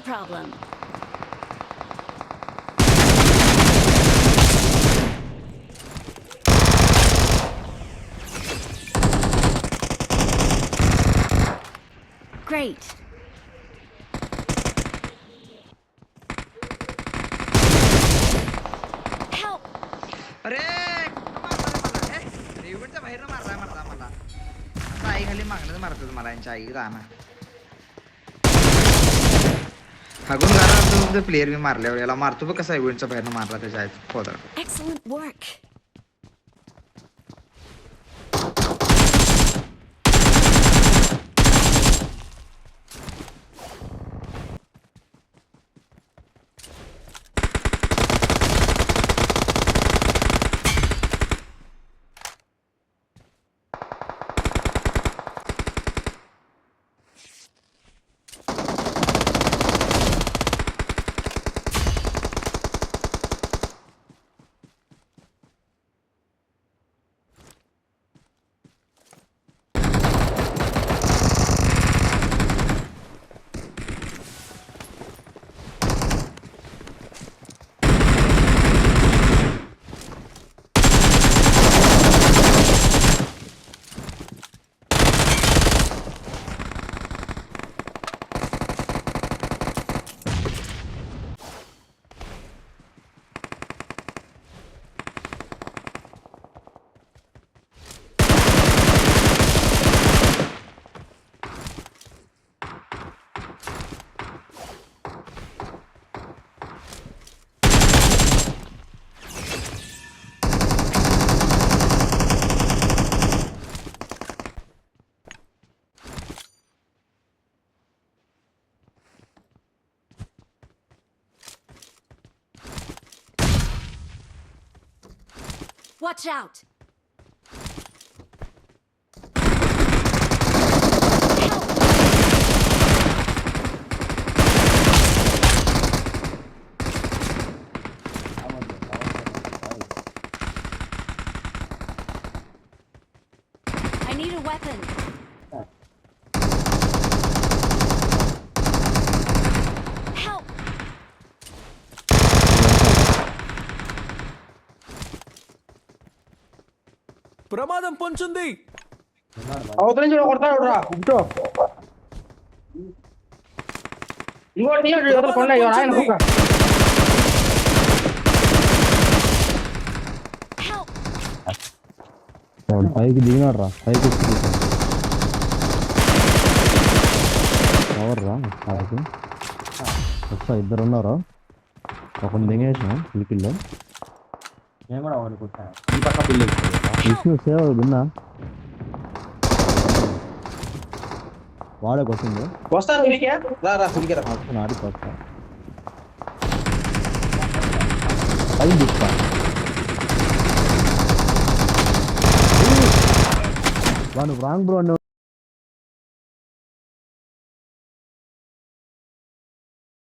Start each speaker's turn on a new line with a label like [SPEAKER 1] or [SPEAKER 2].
[SPEAKER 1] problem. Great. Help!
[SPEAKER 2] अरे इव्हेंटच्या बाहेर मारला मला आता आई खाली मागण्याचं मारतात मला यांच्या आई राहणार हागून घाला प्लेअर मी मारल्यावर याला मारतो बघ कसा इव्हेंटच्या बाहेर मारला त्याच्या आहेत फोदर.
[SPEAKER 1] Excellent work. Watch out! I need a weapon. Help!
[SPEAKER 3] ప్రమాదం పొంచుంది.
[SPEAKER 4] అవతల నుంచి కొడతాడు రా ఇటు ఇంకోటి అవతల కొండ ఆయన కుక్క
[SPEAKER 1] Help!
[SPEAKER 5] పైకి దిగినాడు రా పైకి ఎవరు రా పైకి వస్తా ఇద్దరు ఉన్నారు ఒకరిని దిగేసిన పిలిపిల్లో
[SPEAKER 4] నేను కూడా అనుకుంటాను ఈ పక్క పిల్లి
[SPEAKER 5] ఇష్యూ సేవ విన్నా వాడేకి వస్తుంది
[SPEAKER 4] వస్తాను ఇడికే రా రా సుడికే రా
[SPEAKER 5] ఆడికి వస్తా పైన తీస్తా వాడు రాంగ్ బ్రో